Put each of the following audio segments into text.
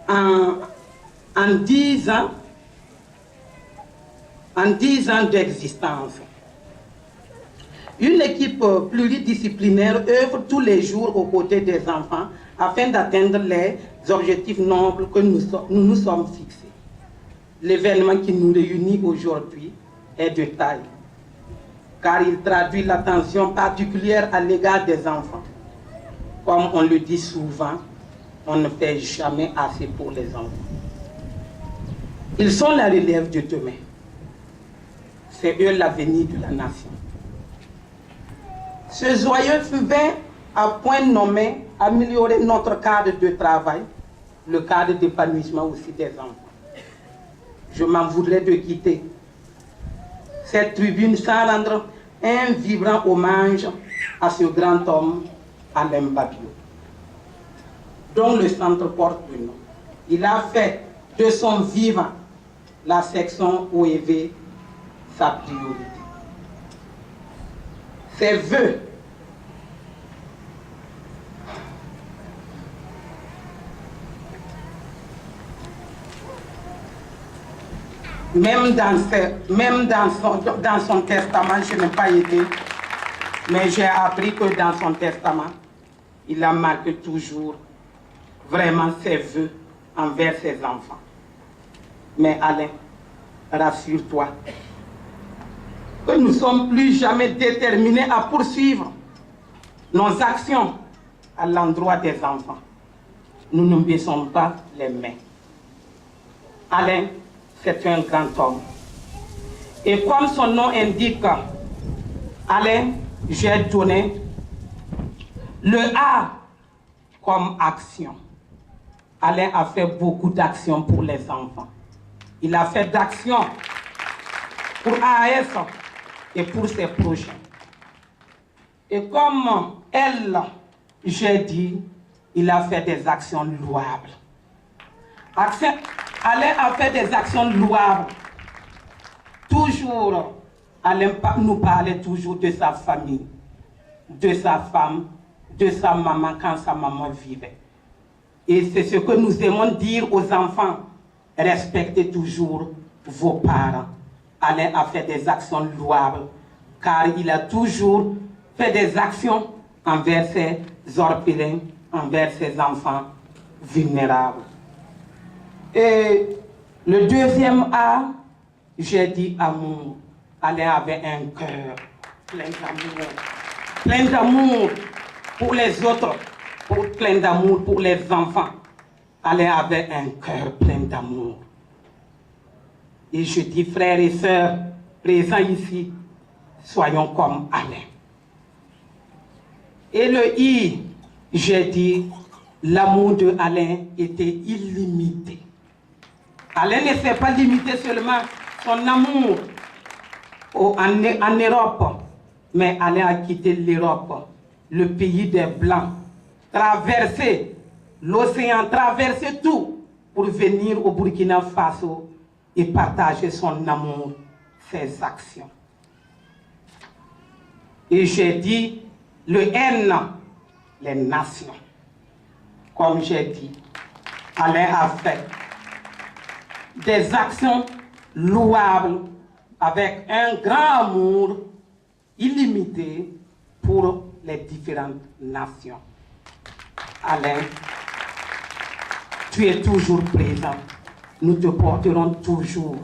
en 10 ans d'existence. Une équipe pluridisciplinaire œuvre tous les jours aux côtés des enfants afin d'atteindre les objectifs nobles que nous nous sommes fixés. L'événement qui nous réunit aujourd'hui est de taille, car il traduit l'attention particulière à l'égard des enfants. Comme on le dit souvent, on ne fait jamais assez pour les enfants. Ils sont la relève de demain. C'est eux l'avenir de la nation. Ce joyeux fait à point nommé améliorer notre cadre de travail, le cadre d'épanouissement aussi des enfants. Je m'en voudrais de quitter cette tribune sans rendre un vibrant hommage à ce grand homme, Alain Babiou, dont le centre porte le nom. Il a fait de son vivant la section OEV sa priorité. Ses vœux même dans son testament, je n'ai pas été, mais j'ai appris que dans son testament, il a marqué toujours vraiment ses vœux envers ses enfants. Mais Alain, rassure-toi que nous ne sommes plus jamais déterminés à poursuivre nos actions à l'endroit des enfants. Nous ne baissons pas les mains. Alain, c'est un grand homme. Et comme son nom indique, Alain, j'ai donné le A comme action. Alain a fait beaucoup d'actions pour les enfants. Il a fait d'actions pour AAS et pour ses projets. Et comme elle, j'ai dit, il a fait des actions louables. Alain a fait des actions louables. Toujours, Alain nous parlait toujours de sa famille, de sa femme, de sa maman quand sa maman vivait. Et c'est ce que nous aimons dire aux enfants. Respectez toujours vos parents. Alain a fait des actions louables, car il a toujours fait des actions envers ses orphelins, envers ses enfants vulnérables. Et le deuxième A, j'ai dit amour. Alain avait un cœur plein d'amour pour les autres, plein d'amour pour les enfants. Alain avait un cœur plein d'amour. Et je dis, frères et sœurs présents ici, soyons comme Alain. Et le I, j'ai dit, l'amour de Alain était illimité. Alain ne s'est pas limité seulement son amour en Europe, mais Alain a quitté l'Europe, le pays des Blancs, traversé l'océan, traversé tout pour venir au Burkina Faso et partager son amour, ses actions. Et j'ai dit, le N, les nations. Comme j'ai dit, Alain a fait des actions louables avec un grand amour illimité pour les différentes nations. Alain, tu es toujours présent. Nous te porterons toujours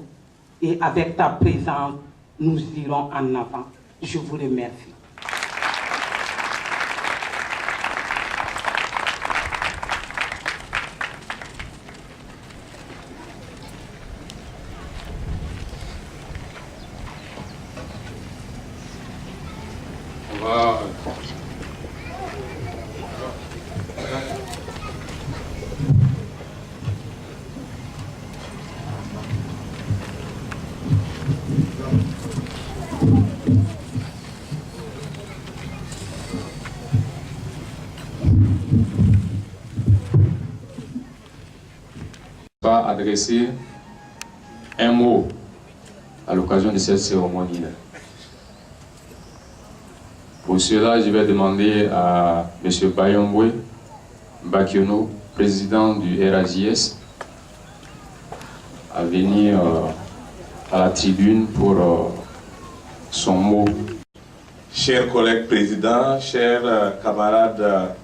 et avec ta présence, nous irons en avant. Je vous remercie. Adresser un mot à l'occasion de cette cérémonie-là. Pour cela, je vais demander à M. Bayomboué Bakiono, président du RAJS, à venir à la tribune pour son mot. Chers collègues présidents, chers camarades,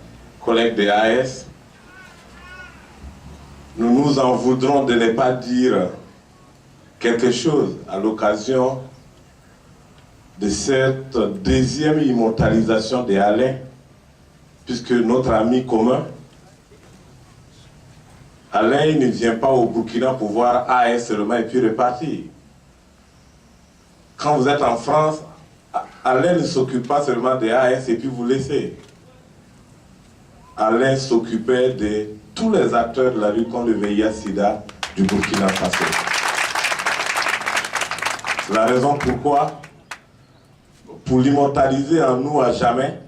collègues des AS, nous nous en voudrons de ne pas dire quelque chose à l'occasion de cette deuxième immortalisation de Alain, puisque notre ami commun, Alain, il ne vient pas au Burkina pour voir AS seulement et puis repartir. Quand vous êtes en France, Alain ne s'occupe pas seulement des AS et puis vous laissez. Alain s'occupait de tous les acteurs de la lutte contre le VIH-Sida du Burkina Faso. C'est la raison pourquoi, pour l'immortaliser en nous à jamais,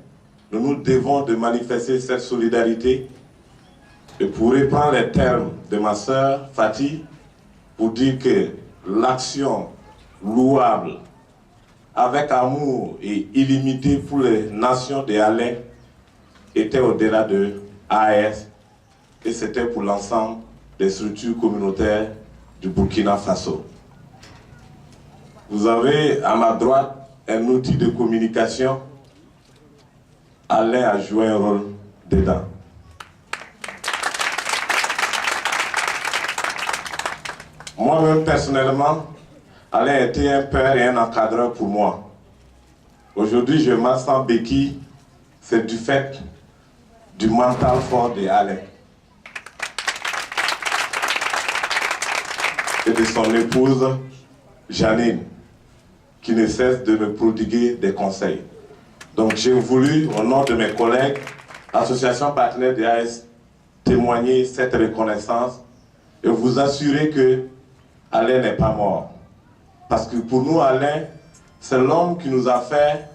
nous nous devons de manifester cette solidarité. Et pour reprendre les termes de ma sœur Fatih, pour dire que l'action louable, avec amour et illimité pour les nations de Alain, était au-delà de AS, et c'était pour l'ensemble des structures communautaires du Burkina Faso. Vous avez à ma droite un outil de communication. Alain a joué un rôle dedans. Moi-même, personnellement, Alain était un père et un encadreur pour moi. Aujourd'hui, je me sens béquille, c'est du fait du mental fort de Alain et de son épouse Janine, qui ne cesse de me prodiguer des conseils. Donc j'ai voulu, au nom de mes collègues, association partenaire de AS, témoigner cette reconnaissance et vous assurer que Alain n'est pas mort. Parce que pour nous, Alain, c'est l'homme qui nous a fait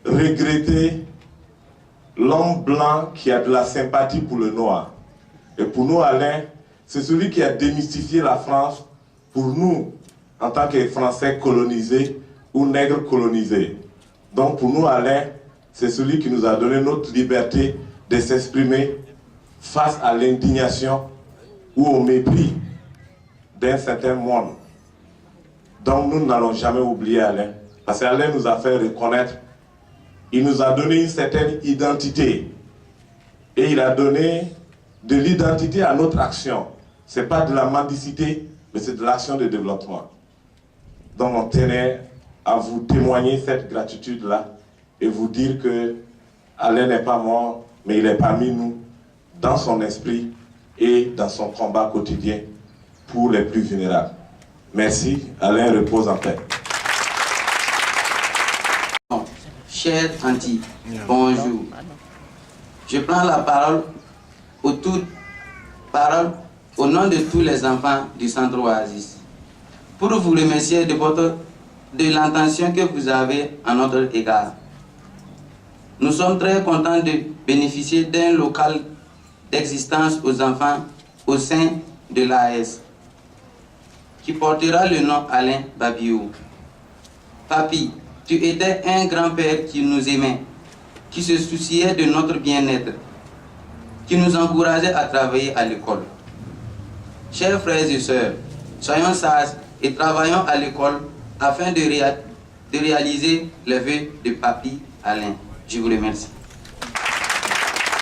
regretter l'homme blanc qui a de la sympathie pour le noir. Et pour nous, Alain, c'est celui qui a démystifié la France pour nous, en tant que Français colonisés ou nègres colonisés. Donc pour nous, Alain, c'est celui qui nous a donné notre liberté de s'exprimer face à l'indignation ou au mépris d'un certain monde. Donc nous n'allons jamais oublier Alain, parce qu'Alain nous a fait reconnaître, il nous a donné une certaine identité, et il a donné de l'identité à notre action. Ce n'est pas de la mendicité, mais c'est de l'action de développement. Donc on tenait à vous témoigner cette gratitude-là, et vous dire que Alain n'est pas mort, mais il est parmi nous, dans son esprit et dans son combat quotidien pour les plus vulnérables. Merci, Alain repose en paix. Chers Anti, bonjour. Je prends la parole au nom de tous les enfants du centre Oasis pour vous remercier de l'intention que vous avez à notre égard. Nous sommes très contents de bénéficier d'un local d'existence aux enfants au sein de l'AS qui portera le nom Alain Babiou. Papi, tu étais un grand-père qui nous aimait, qui se souciait de notre bien-être, qui nous encourageait à travailler à l'école. Chers frères et sœurs, soyons sages et travaillons à l'école afin de réaliser les vœux de Papi Alain. Je vous remercie.